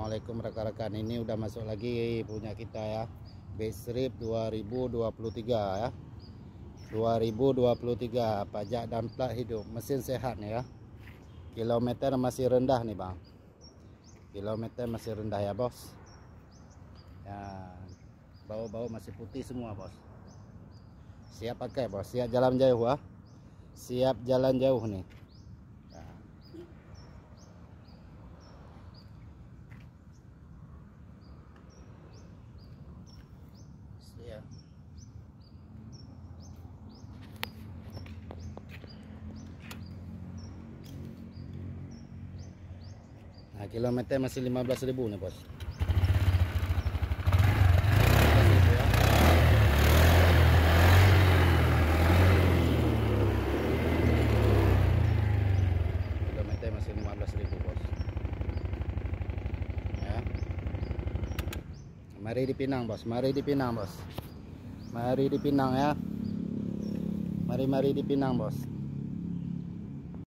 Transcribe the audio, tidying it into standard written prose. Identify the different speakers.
Speaker 1: Assalamualaikum rekan-rekan, ini udah masuk lagi punya kita ya, Bastrip 2023 ya, 2023 pajak dan plat hidup, mesin sehat nih ya. Kilometer masih rendah nih bang, kilometer masih rendah ya bos ya. Bau-bau masih putih semua bos, siap pakai bos, siap jalan jauh ya, siap jalan jauh nih ya. Siap. Nah, kilometer masih 15.000 nih bos. Kilometer masih 15.000 bos. Ya. Mari dipinang bos, mari dipinang bos. Mari dipinang ya. Mari dipinang bos.